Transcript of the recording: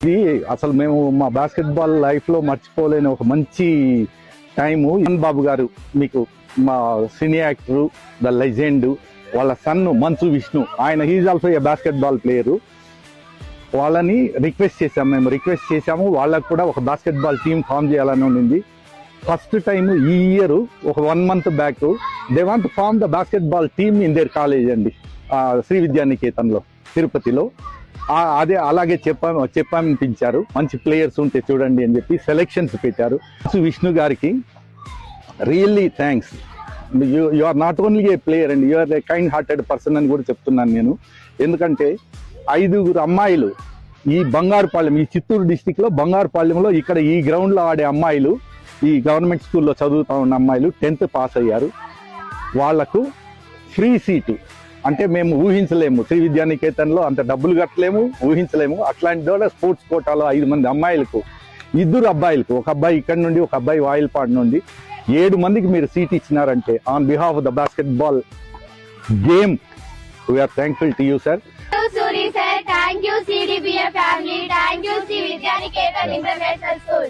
ఇది అసలు మేము మా బాస్కెట్బాల్ లైఫ్లో మర్చిపోలేని ఒక మంచి టైము. బాబు గారు మీకు మా సినీ యాక్టరు, ద లెజెండ్, వాళ్ళ సన్ మంచు విష్ణు, ఆయన he's also a basketball player. వాళ్ళని రిక్వెస్ట్ చేశాము. వాళ్ళకు కూడా ఒక బాస్కెట్బాల్ టీం ఫామ్ చేయాలని ఉండింది. ఫస్ట్ టైం ఈ ఇయర్ ఒక 1 month back they want form the basketball team in their college అండి, శ్రీ విద్యానికేతన్లో, తిరుపతిలో. అదే అలాగే చెప్పామనిపించారు, మంచి ప్లేయర్స్ ఉంటే చూడండి అని చెప్పి సెలెక్షన్స్ పెట్టారు. విష్ణు గారికి really thanks. You are not only a player and you are a kind hearted person అని కూడా చెప్తున్నాను నేను. ఎందుకంటే 5 అమ్మాయిలు ఈ బంగారుపాళ్యం, ఈ చిత్తూరు డిస్టిక్లో బంగారుపాళ్యంలో ఇక్కడ ఈ గ్రౌండ్లో ఆడే అమ్మాయిలు, ఈ గవర్నమెంట్ స్కూల్లో చదువుతూ ఉన్న అమ్మాయిలు 10th పాస్ అయ్యారు. వాళ్లకు ఫ్రీ సీటు అంటే మేము ఊహించలేము, శ్రీ విద్యానికేతన్లో అంత డబ్బులు కట్టలేము, ఊహించలేము. అట్లాంటి వాళ్ళ స్పోర్ట్స్ కోటాలో 5 మంది అమ్మాయిలకు, 2 అబ్బాయిలకు, ఒక అబ్బాయి ఇక్కడ నుండి, ఒక అబ్బాయి వాయిల్పాడ్ నుండి, 7 మందికి మీరు సీట్ ఇచ్చినారంటే on behalf of the basketball game we are thankful to you sir. Suri sir, thank you CDBA family, thank you Sri Vidyaniketan International School.